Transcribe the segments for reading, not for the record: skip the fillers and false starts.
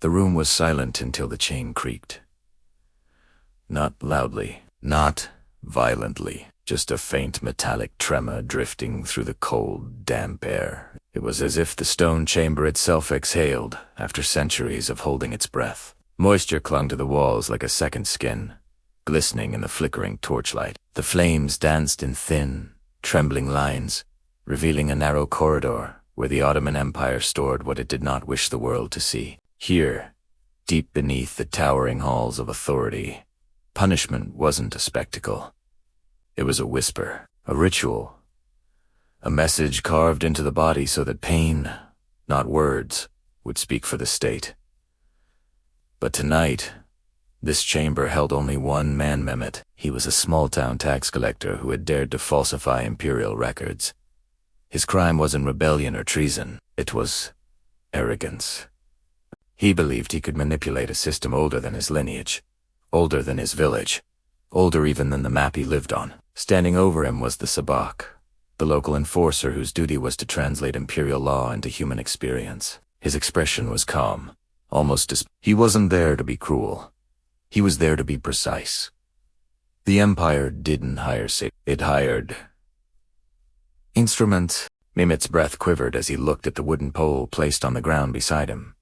The room was silent until the chain creaked. Not loudly, not violently, just a faint metallic tremor drifting through the cold, damp air. It was as if the stone chamber itself exhaled after centuries of holding its breath. Moisture clung to the walls like a second skin, glistening in the flickering torchlight. The flames danced in thin, trembling lines, revealing a narrow corridor where the Ottoman Empire stored what it did not wish the world to see. Here, deep beneath the towering halls of authority, punishment wasn't a spectacle. It was a whisper, a ritual, a message carved into the body so that pain, not words, would speak for the state. But tonight, this chamber held only one man, Mehmet. He was a small-town tax collector who had dared to falsify imperial records. His crime wasn't rebellion or treason. It was arrogance. He believed he could manipulate a system older than his lineage, older than his village, older even than the map he lived on. Standing over him was the Sabak, the local enforcer whose duty was to translate imperial law into human experience. His expression was calm, almost as he wasn't there to be cruel. He was there to be precise. The Empire didn't hire it hired instruments. Mehmet's breath quivered as he looked at the wooden pole placed on the ground beside him.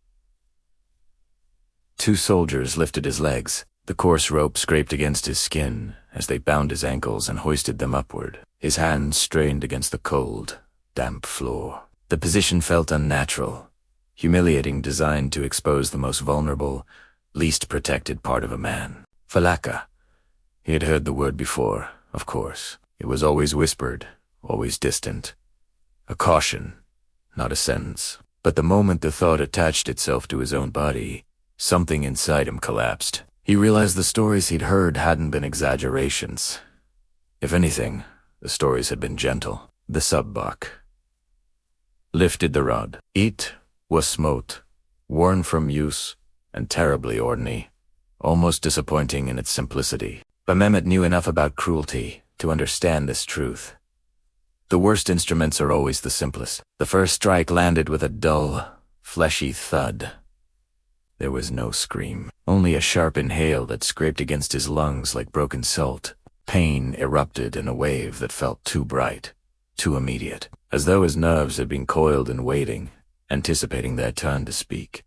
Two soldiers lifted his legs. The coarse rope scraped against his skin as they bound his ankles and hoisted them upward. His hands strained against the cold, damp floor. The position felt unnatural, humiliating, designed to expose the most vulnerable, least protected part of a man. Falaka. He had heard the word before, of course. It was always whispered, always distant. A caution, not a sentence. But the moment the thought attached itself to his own body, something inside him collapsed. He realized the stories he'd heard hadn't been exaggerations. If anything, the stories had been gentle. The Sabak lifted the rod. It was smote, worn from use, and terribly ordinary, almost disappointing in its simplicity. But Mehmet knew enough about cruelty to understand this truth. The worst instruments are always the simplest. The first strike landed with a dull, fleshy thud. There was no scream, only a sharp inhale that scraped against his lungs like broken salt. Pain erupted in a wave that felt too bright, too immediate, as though his nerves had been coiled and waiting, anticipating their turn to speak.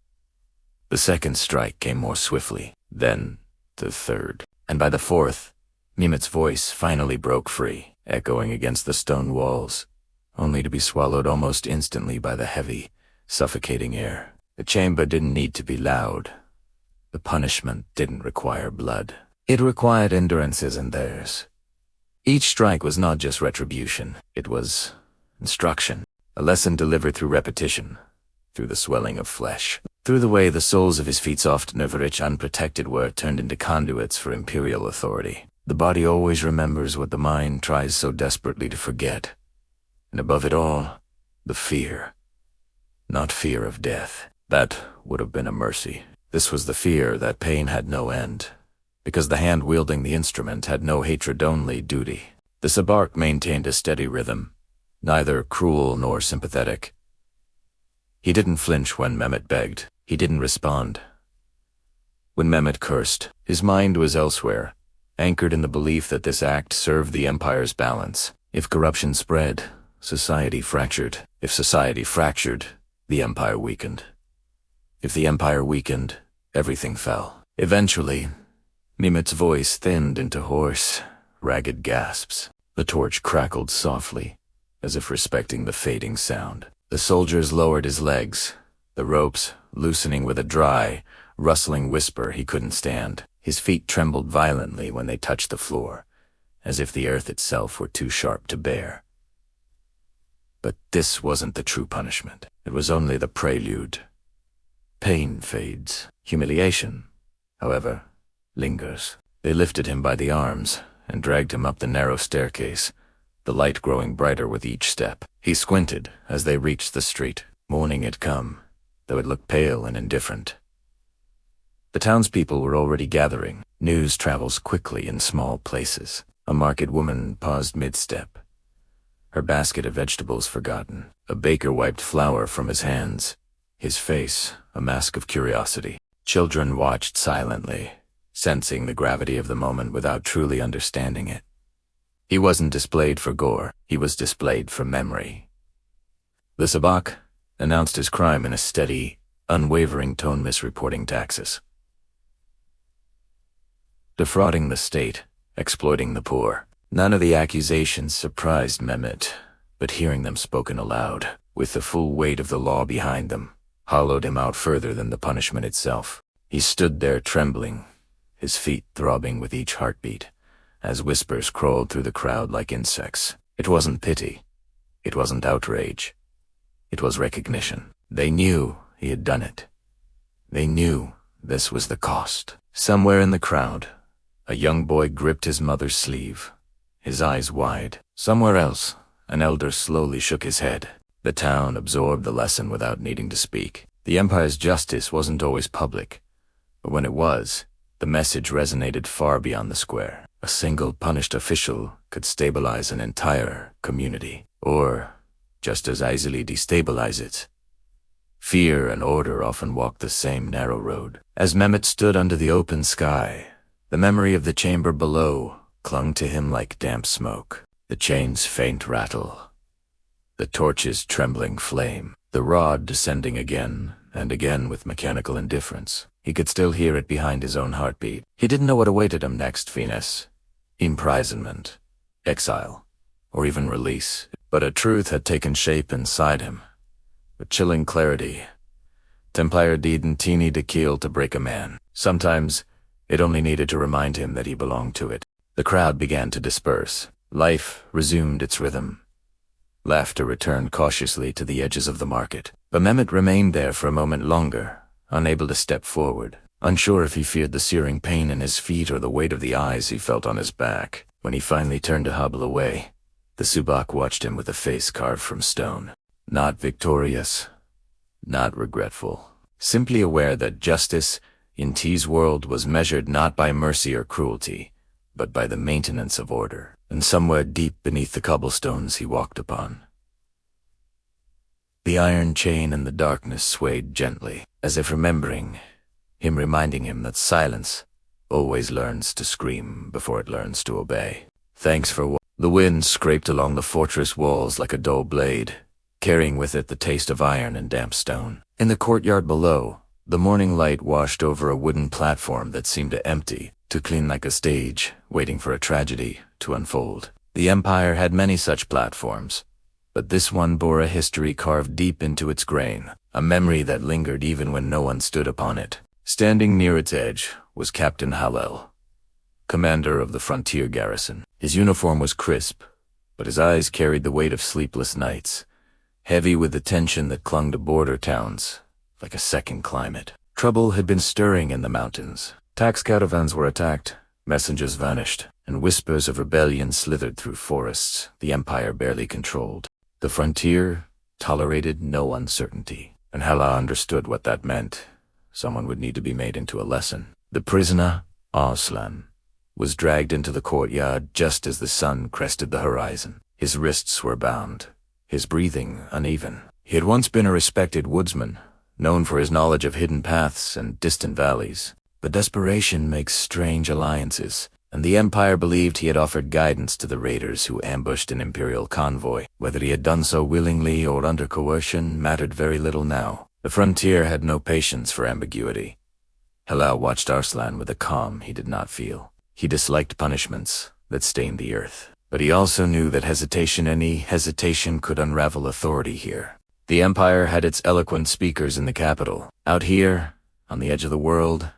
The second strike came more swiftly, then the third, and by the fourth, Mehmet's voice finally broke free, echoing against the stone walls, only to be swallowed almost instantly by the heavy, suffocating air. The chamber didn't need to be loud. The punishment didn't require blood. It required endurances and theirs. Each strike was not just retribution. It was instruction, a lesson delivered through repetition, through the swelling of flesh, through the way the soles of his feet, soft, nerve-rich, unprotected, were turned into conduits for imperial authority. The body always remembers what the mind tries so desperately to forget. And above it all, the fear. Not fear of death. That would have been a mercy. This was the fear that pain had no end, because the hand wielding the instrument had no hatred, only duty. The Sabak maintained a steady rhythm, neither cruel nor sympathetic. He didn't flinch when Mehmet begged. He didn't respond. When Mehmet cursed, his mind was elsewhere, anchored in the belief that this act served the Empire's balance. If corruption spread, society fractured. If society fractured, the Empire weakened. If the Empire weakened, everything fell. Eventually, Mehmet's voice thinned into hoarse, ragged gasps. The torch crackled softly, as if respecting the fading sound. The soldiers lowered his legs, the ropes loosening with a dry, rustling whisper he couldn't stand. His feet trembled violently when they touched the floor, as if the earth itself were too sharp to bear. But this wasn't the true punishment. It was only the prelude. Pain fades. Humiliation, however, lingers. They lifted him by the arms and dragged him up the narrow staircase, the light growing brighter with each step. He squinted as they reached the street. Morning had come, though it looked pale and indifferent. The townspeople were already gathering. News travels quickly in small places. A market woman paused mid-step, her basket of vegetables forgotten. A baker wiped flour from his hands, his face a mask of curiosity. Children watched silently, sensing the gravity of the moment without truly understanding it. He wasn't displayed for gore, he was displayed for memory. The Sabak announced his crime in a steady, unwavering tone, misreporting taxes. Defrauding the state, exploiting the poor. None of the accusations surprised Mehmet, but hearing them spoken aloud, with the full weight of the law behind them, hollowed him out further than the punishment itself. He stood there trembling, his feet throbbing with each heartbeat, as whispers crawled through the crowd like insects. It wasn't pity. It wasn't outrage. It was recognition. They knew he had done it. They knew this was the cost. Somewhere in the crowd, a young boy gripped his mother's sleeve, his eyes wide. Somewhere else, an elder slowly shook his head. The town absorbed the lesson without needing to speak. The Empire's justice wasn't always public, but when it was, the message resonated far beyond the square. A single punished official could stabilize an entire community, or just as easily destabilize it. Fear and order often walked the same narrow road. As Mehmet stood under the open sky, the memory of the chamber below clung to him like damp smoke. The chain's faint rattle, the torch's trembling flame, the rod descending again and again with mechanical indifference. He could still hear it behind his own heartbeat. He didn't know what awaited him next, Venus. Imprisonment, exile, or even release. But a truth had taken shape inside him. With chilling clarity, Tempire didn't need a keel to break a man. Sometimes, it only needed to remind him that he belonged to it. The crowd began to disperse. Life resumed its rhythm. Laughter returned cautiously to the edges of the market. But Mehmet remained there for a moment longer, unable to step forward, unsure if he feared the searing pain in his feet or the weight of the eyes he felt on his back. When he finally turned to hobble away, the Subak watched him with a face carved from stone. Not victorious, not regretful, simply aware that justice in T's world was measured not by mercy or cruelty, but by the maintenance of order. And somewhere deep beneath the cobblestones he walked upon, the iron chain in the darkness swayed gently, as if remembering him, reminding him that silence always learns to scream before it learns to obey. Thanks for what? The wind scraped along the fortress walls like a dull blade, carrying with it the taste of iron and damp stone. In the courtyard below, the morning light washed over a wooden platform that seemed to empty, to clean like a stage, waiting for a tragedy to unfold. The Empire had many such platforms, but this one bore a history carved deep into its grain, a memory that lingered even when no one stood upon it. Standing near its edge was Captain Hallel, commander of the frontier garrison. His uniform was crisp, but his eyes carried the weight of sleepless nights, heavy with the tension that clung to border towns, like a second climate. Trouble had been stirring in the mountains. Tax caravans were attacked, messengers vanished, and whispers of rebellion slithered through forests the Empire barely controlled. The frontier tolerated no uncertainty, and Hala understood what that meant. Someone would need to be made into a lesson. The prisoner, Arslan, was dragged into the courtyard just as the sun crested the horizon. His wrists were bound, his breathing uneven. He had once been a respected woodsman, known for his knowledge of hidden paths and distant valleys. But desperation makes strange alliances, and the Empire believed he had offered guidance to the raiders who ambushed an imperial convoy. Whether he had done so willingly or under coercion mattered very little now. The frontier had no patience for ambiguity. Halal watched Arslan with a calm he did not feel. He disliked punishments that stained the earth, but he also knew that any hesitation could unravel authority here. The Empire had its eloquent speakers in the capital. Out here, on the edge of the world,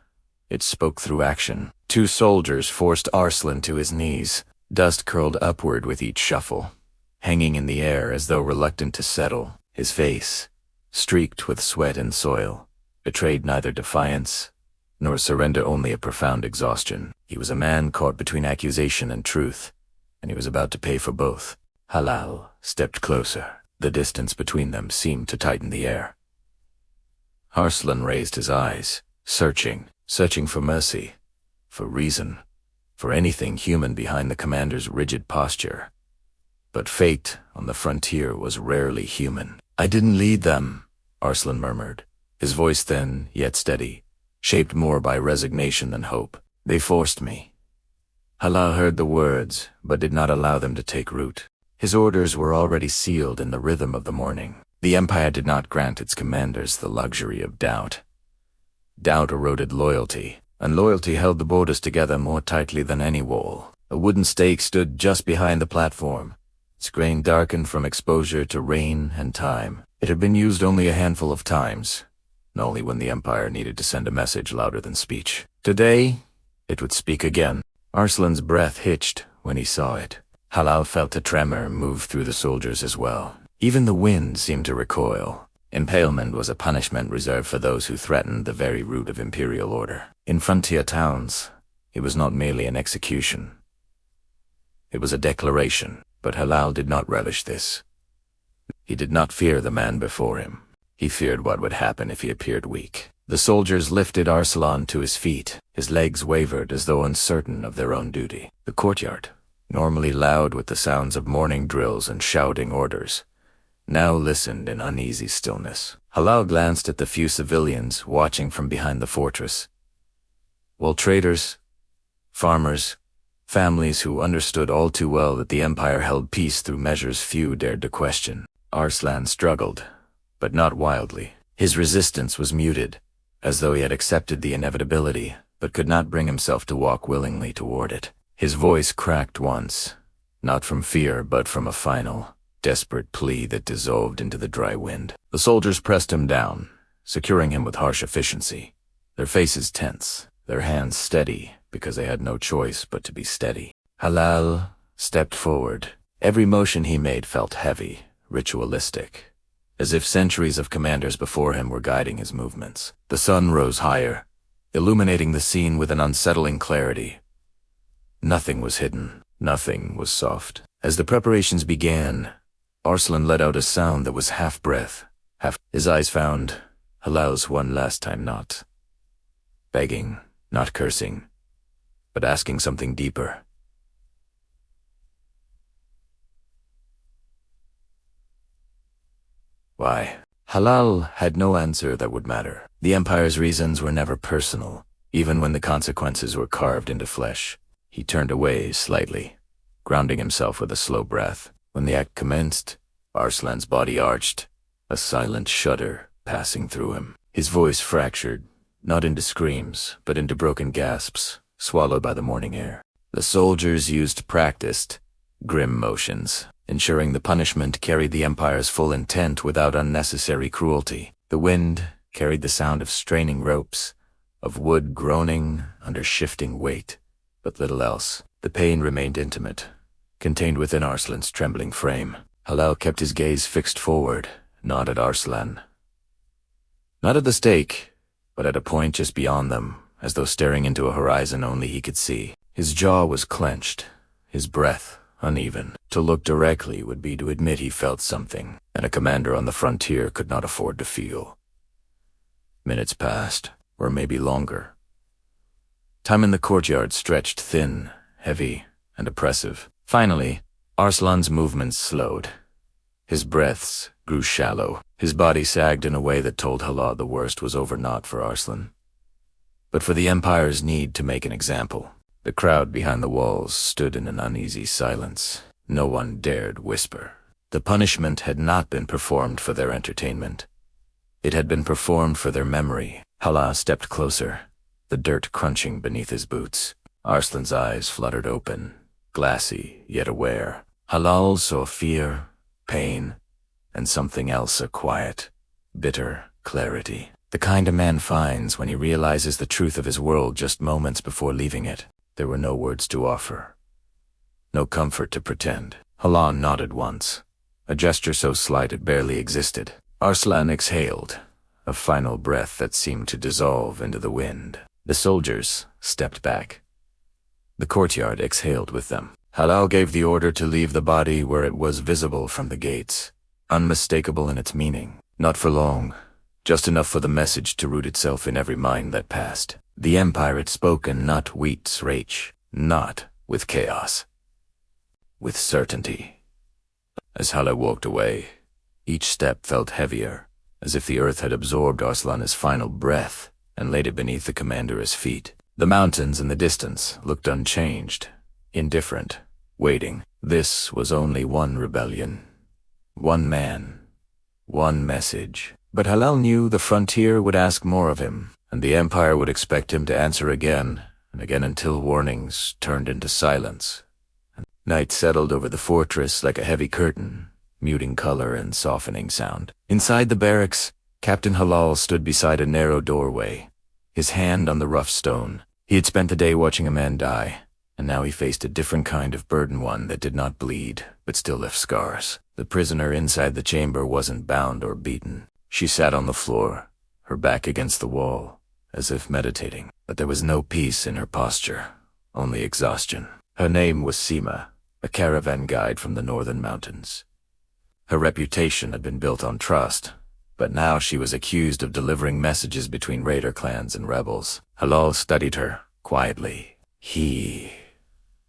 it spoke through action. 2 soldiers forced Arslan to his knees. Dust curled upward with each shuffle, hanging in the air as though reluctant to settle. His face, streaked with sweat and soil, betrayed neither defiance nor surrender, only a profound exhaustion. He was a man caught between accusation and truth, and he was about to pay for both. Halal stepped closer. The distance between them seemed to tighten the air. Arslan raised his eyes, searching for mercy, for reason, for anything human behind the commander's rigid posture. But fate on the frontier was rarely human. "I didn't lead them," Arslan murmured, his voice thin yet steady, shaped more by resignation than hope. They forced me. Halal heard the words, but did not allow them to take root. His orders were already sealed in the rhythm of the morning. The Empire did not grant its commanders the luxury of doubt. Doubt eroded loyalty, and loyalty held the borders together more tightly than any wall. A wooden stake stood just behind the platform, its grain darkened from exposure to rain and time. It had been used only a handful of times, and only when the Empire needed to send a message louder than speech. Today, it would speak again. Arslan's breath hitched when he saw it. Halal felt a tremor move through the soldiers as well. Even the wind seemed to recoil. Impalement was a punishment reserved for those who threatened the very root of imperial order. In frontier towns, it was not merely an execution. It was a declaration, but Halal did not relish this. He did not fear the man before him. He feared what would happen if he appeared weak. The soldiers lifted Arslan to his feet. His legs wavered as though uncertain of their own duty. The courtyard, normally loud with the sounds of morning drills and shouting orders, now listened in uneasy stillness. Halal glanced at the few civilians watching from behind the fortress. While traders, farmers, families who understood all too well that the Empire held peace through measures few dared to question. Arslan struggled, but not wildly. His resistance was muted, as though he had accepted the inevitability, but could not bring himself to walk willingly toward it. His voice cracked once, not from fear but from a final, desperate plea that dissolved into the dry wind. The soldiers pressed him down, securing him with harsh efficiency, their faces tense, their hands steady because they had no choice but to be steady. Halal stepped forward. Every motion he made felt heavy, ritualistic, as if centuries of commanders before him were guiding his movements. The sun rose higher, illuminating the scene with an unsettling clarity. Nothing was hidden, nothing was soft. As the preparations began, Arslan let out a sound that was half breath, half. His eyes found Halal's one last time, not begging, not cursing, but asking something deeper. Why? Halal had no answer that would matter. The Empire's reasons were never personal, even when the consequences were carved into flesh. He turned away slightly, grounding himself with a slow breath. When the act commenced, Arslan's body arched, a silent shudder passing through him. His voice fractured, not into screams, but into broken gasps, swallowed by the morning air. The soldiers used practiced, grim motions, ensuring the punishment carried the Empire's full intent without unnecessary cruelty. The wind carried the sound of straining ropes, of wood groaning under shifting weight, but little else. The pain remained intimate, contained within Arslan's trembling frame. Halal kept his gaze fixed forward, not at Arslan. Not at the stake, but at a point just beyond them, as though staring into a horizon only he could see. His jaw was clenched, his breath uneven. To look directly would be to admit he felt something, and a commander on the frontier could not afford to feel. Minutes passed, or maybe longer. Time in the courtyard stretched thin, heavy, and oppressive. Finally, Arslan's movements slowed. His breaths grew shallow. His body sagged in a way that told Halal the worst was over, not for Arslan, but for the Empire's need to make an example. The crowd behind the walls stood in an uneasy silence. No one dared whisper. The punishment had not been performed for their entertainment. It had been performed for their memory. Halal stepped closer, the dirt crunching beneath his boots. Arslan's eyes fluttered open, glassy yet aware. Halal saw fear, pain, and something else, a quiet, bitter clarity. The kind a man finds when he realizes the truth of his world just moments before leaving it. There were no words to offer, no comfort to pretend. Halal nodded once, a gesture so slight it barely existed. Arslan exhaled, a final breath that seemed to dissolve into the wind. The soldiers stepped back. The courtyard exhaled with them. Halal gave the order to leave the body where it was visible from the gates, unmistakable in its meaning. Not for long, just enough for the message to root itself in every mind that passed. The Empire had spoken not with rage, not with chaos, with certainty. As Halal walked away, each step felt heavier, as if the earth had absorbed Arslan's final breath and laid it beneath the commander's feet. The mountains in the distance looked unchanged, indifferent, waiting. This was only one rebellion. One man. One message. But Halal knew the frontier would ask more of him, and the Empire would expect him to answer again and again until warnings turned into silence. Night settled over the fortress like a heavy curtain, muting color and softening sound. Inside the barracks, Captain Halal stood beside a narrow doorway, his hand on the rough stone. He had spent the day watching a man die, and now he faced a different kind of burden, one that did not bleed, but still left scars. The prisoner inside the chamber wasn't bound or beaten. She sat on the floor, her back against the wall, as if meditating. But there was no peace in her posture, only exhaustion. Her name was Seema, a caravan guide from the northern mountains. Her reputation had been built on trust, but now she was accused of delivering messages between raider clans and rebels. Halal studied her, quietly. He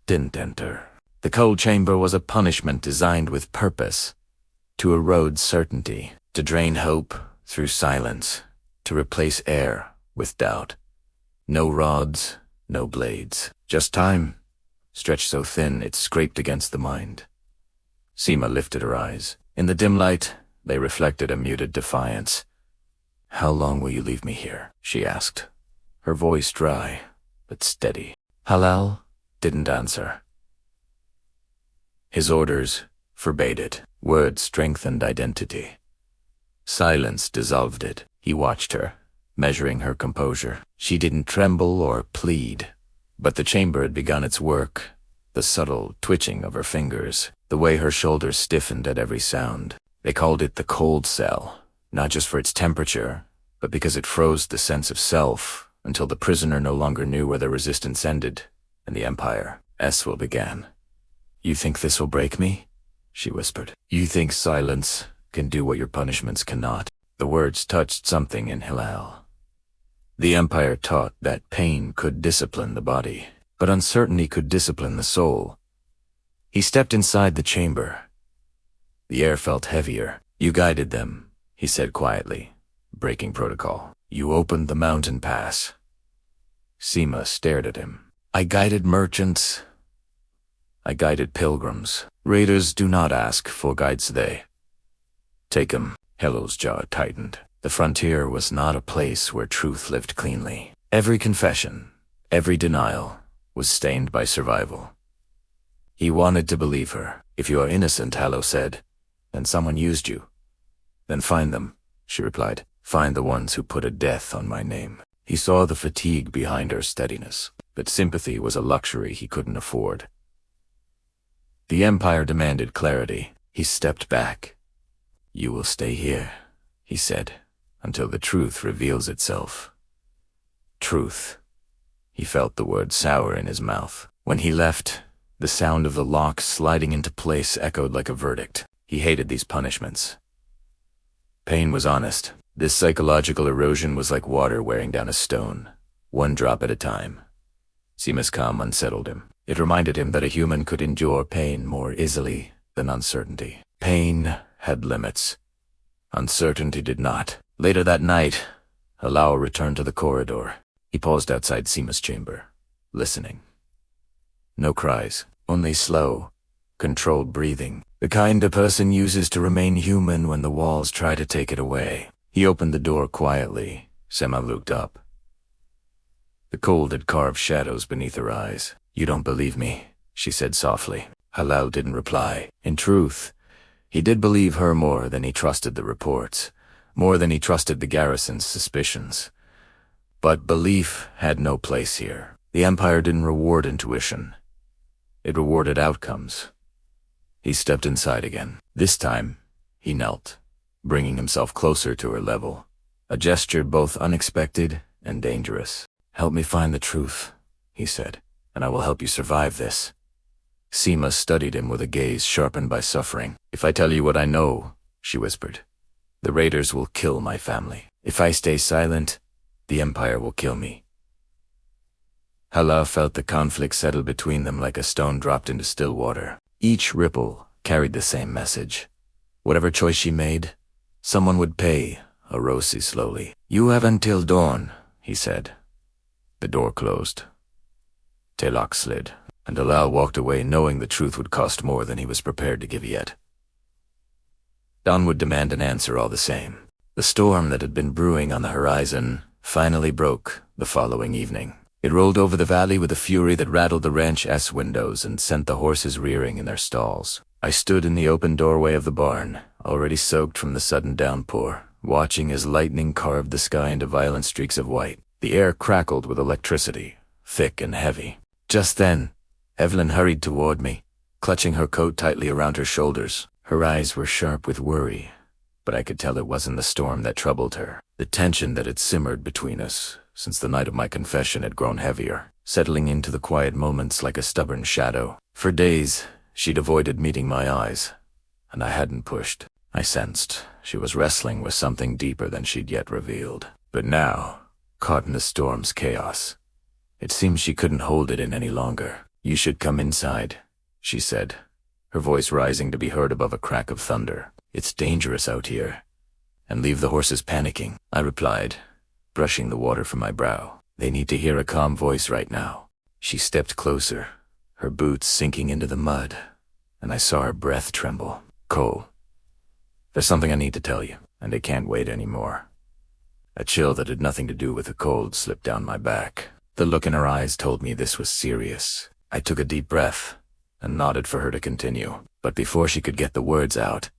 didn't enter. The cold chamber was a punishment designed with purpose, to erode certainty, to drain hope through silence, to replace air with doubt. No rods, no blades, just time, stretched so thin it scraped against the mind. Seema lifted her eyes. In the dim light, they reflected a muted defiance. "How long will you leave me here?" she asked, her voice dry but steady. Halal didn't answer. His orders forbade it. Words strengthened identity. Silence dissolved it. He watched her, measuring her composure. She didn't tremble or plead, but the chamber had begun its work. The subtle twitching of her fingers, the way her shoulders stiffened at every sound. They called it the cold cell, not just for its temperature, but because it froze the sense of self until the prisoner no longer knew where the resistance ended and the Empire's will began. "You think this will break me?" she whispered. "You think silence can do what your punishments cannot?" The words touched something in Halal. The Empire taught that pain could discipline the body, but uncertainty could discipline the soul. He stepped inside the chamber. The air felt heavier. "You guided them," he said quietly, breaking protocol. "You opened the mountain pass." Seema stared at him. "I guided merchants. I guided pilgrims. Raiders do not ask for guides, they take 'em." Halal's jaw tightened. The frontier was not a place where truth lived cleanly. Every confession, every denial, was stained by survival. He wanted to believe her. "If you are innocent," Halal said, "then someone used you." "Then find them," she replied. "Find the ones who put a death on my name." He saw the fatigue behind her steadiness, but sympathy was a luxury he couldn't afford. The Empire demanded clarity. He stepped back. "You will stay here," he said, "until the truth reveals itself." Truth. He felt the word sour in his mouth. When he left, the sound of the lock sliding into place echoed like a verdict. He hated these punishments. Pain was honest. This psychological erosion was like water wearing down a stone, one drop at a time. Seema's calm unsettled him. It reminded him that a human could endure pain more easily than uncertainty. Pain had limits. Uncertainty did not. Later that night, Halal returned to the corridor. He paused outside Seema's chamber, listening. No cries, only slow, controlled breathing. The kind a person uses to remain human when the walls try to take it away. He opened the door quietly. Seema looked up. The cold had carved shadows beneath her eyes. "You don't believe me," she said softly. Halal didn't reply. In truth, he did believe her more than he trusted the reports, more than he trusted the garrison's suspicions. But belief had no place here. The Empire didn't reward intuition. It rewarded outcomes. He stepped inside again. This time, he knelt, bringing himself closer to her level, a gesture both unexpected and dangerous. "Help me find the truth," he said, "and I will help you survive this." Seema studied him with a gaze sharpened by suffering. "If I tell you what I know," she whispered, "the raiders will kill my family. If I stay silent, the Empire will kill me." Halal felt the conflict settle between them like a stone dropped into still water. Each ripple carried the same message. Whatever choice she made, someone would pay, arose slowly. "You have until dawn," he said. The door closed. Taylor slid, and Alal walked away knowing the truth would cost more than he was prepared to give yet. Dawn would demand an answer all the same. The storm that had been brewing on the horizon finally broke the following evening. It rolled over the valley with a fury that rattled the ranch-s windows and sent the horses rearing in their stalls. I stood in the open doorway of the barn, already soaked from the sudden downpour, watching as lightning carved the sky into violent streaks of white. The air crackled with electricity, thick and heavy. Just then, Evelyn hurried toward me, clutching her coat tightly around her shoulders. Her eyes were sharp with worry, but I could tell it wasn't the storm that troubled her. The tension that had simmered between us since the night of my confession had grown heavier, settling into the quiet moments like a stubborn shadow. For days, she'd avoided meeting my eyes, and I hadn't pushed. I sensed she was wrestling with something deeper than she'd yet revealed. But now, caught in the storm's chaos, it seemed she couldn't hold it in any longer. "You should come inside," she said, her voice rising to be heard above a crack of thunder. "It's dangerous out here." "And leave the horses panicking," I replied, brushing the water from my brow. "They need to hear a calm voice right now." She stepped closer, her boots sinking into the mud, and I saw her breath tremble. "Cole, there's something I need to tell you, and it can't wait anymore." A chill that had nothing to do with the cold slipped down my back. The look in her eyes told me this was serious. I took a deep breath and nodded for her to continue. But before she could get the words out,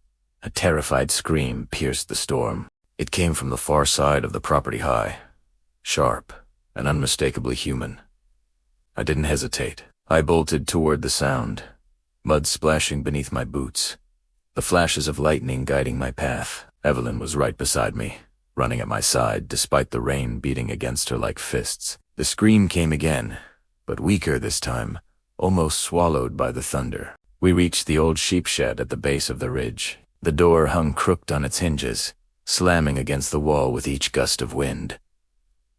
a terrified scream pierced the storm. It came from the far side of the property high, sharp and unmistakably human. I didn't hesitate. I bolted toward the sound, mud splashing beneath my boots, the flashes of lightning guiding my path. Evelyn was right beside me, running at my side despite the rain beating against her like fists. The scream came again, but weaker this time, almost swallowed by the thunder. We reached the old sheep shed at the base of the ridge. The door hung crooked on its hinges, slamming against the wall with each gust of wind.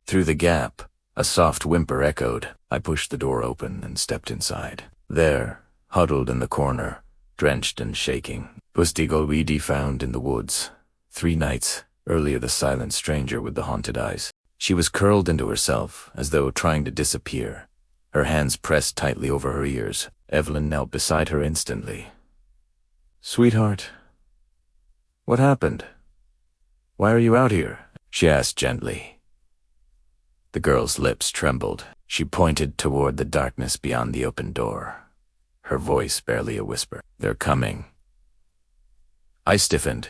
Through the gap, a soft whimper echoed. I pushed the door open and stepped inside. There, huddled in the corner, drenched and shaking, was Digolwidi found in the woods. 3 nights earlier, the silent stranger with the haunted eyes. She was curled into herself, as though trying to disappear, her hands pressed tightly over her ears. Evelyn knelt beside her instantly. "Sweetheart, what happened? Why are you out here?" she asked gently. The girl's lips trembled. She pointed toward the darkness beyond the open door, her voice barely a whisper. "They're coming." I stiffened.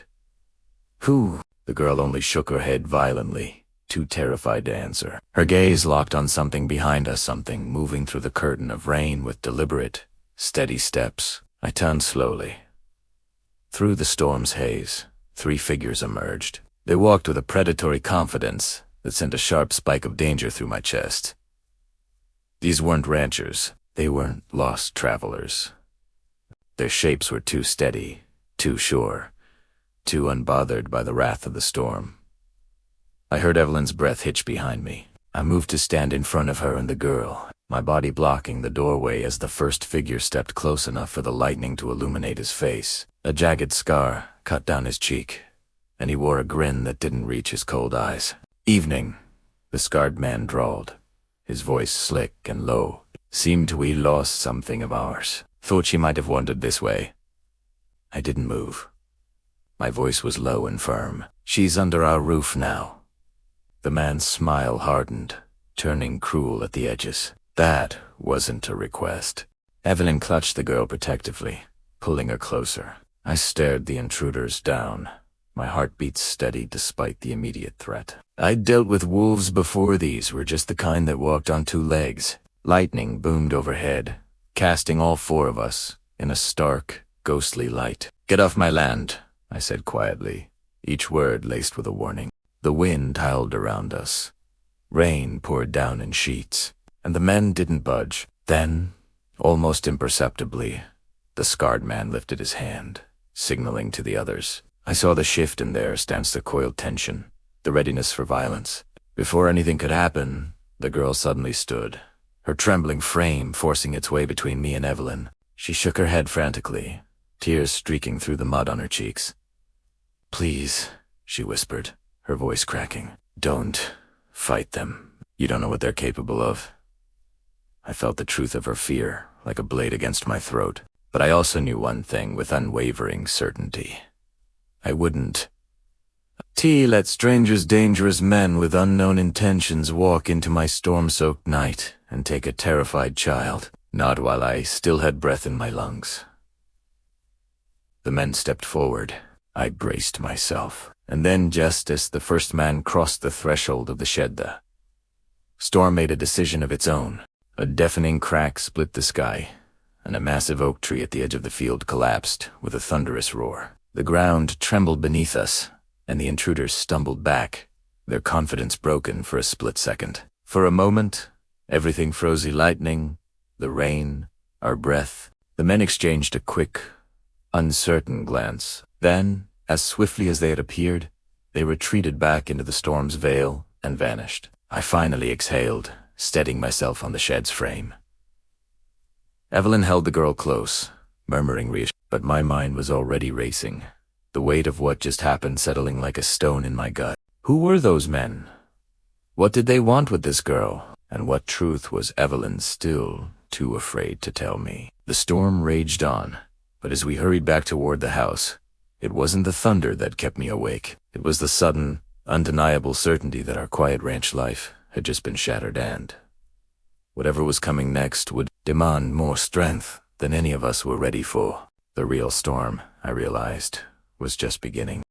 "Who?" The girl only shook her head violently, too terrified to answer. Her gaze locked on something behind us, something moving through the curtain of rain with deliberate, steady steps. I turned slowly. Through the storm's haze, 3 figures emerged. They walked with a predatory confidence that sent a sharp spike of danger through my chest. These weren't ranchers. They weren't lost travelers. Their shapes were too steady, too sure, too unbothered by the wrath of the storm. I heard Evelyn's breath hitch behind me. I moved to stand in front of her and the girl, my body blocking the doorway as the first figure stepped close enough for the lightning to illuminate his face. A jagged scar cut down his cheek, and he wore a grin that didn't reach his cold eyes. "Evening," the scarred man drawled, his voice slick and low. "Seemed we lost something of ours. Thought she might have wandered this way." I didn't move. My voice was low and firm. "She's under our roof now." The man's smile hardened, turning cruel at the edges. That wasn't a request. Evelyn clutched the girl protectively, pulling her closer. I stared the intruders down, my heartbeat steady despite the immediate threat. I'd dealt with wolves before. These were just the kind that walked on 2 legs. Lightning boomed overhead, casting all 4 of us in a stark, ghostly light. "Get off my land," I said quietly, each word laced with a warning. The wind howled around us. Rain poured down in sheets, and the men didn't budge. Then, almost imperceptibly, the scarred man lifted his hand, signaling to the others. I saw the shift in their stance, the coiled tension, the readiness for violence. Before anything could happen, the girl suddenly stood, her trembling frame forcing its way between me and Evelyn. She shook her head frantically, tears streaking through the mud on her cheeks. "Please," she whispered, her voice cracking. "Don't fight them." You don't know what they're capable of. I felt the truth of her fear, like a blade against my throat. But I also knew one thing with unwavering certainty. I wouldn't let strangers, dangerous men with unknown intentions walk into my storm-soaked night and take a terrified child, not while I still had breath in my lungs. The men stepped forward. I braced myself. And then, just as the first man crossed the threshold of the shed, the storm made a decision of its own. A deafening crack split the sky, and a massive oak tree at the edge of the field collapsed with a thunderous roar. The ground trembled beneath us, and the intruders stumbled back, their confidence broken for a split second. For a moment, everything froze. Lightning, the rain, our breath. The men exchanged a quick, uncertain glance. Then, as swiftly as they had appeared, they retreated back into the storm's veil and vanished. I finally exhaled, steadying myself on the shed's frame. Evelyn held the girl close, murmuring reassurance, but my mind was already racing, the weight of what just happened settling like a stone in my gut. Who were those men? What did they want with this girl? And what truth was Evelyn still too afraid to tell me? The storm raged on, but as we hurried back toward the house, it wasn't the thunder that kept me awake. It was the sudden, undeniable certainty that our quiet ranch life had just been shattered, and whatever was coming next would demand more strength than any of us were ready for. The real storm, I realized, was just beginning.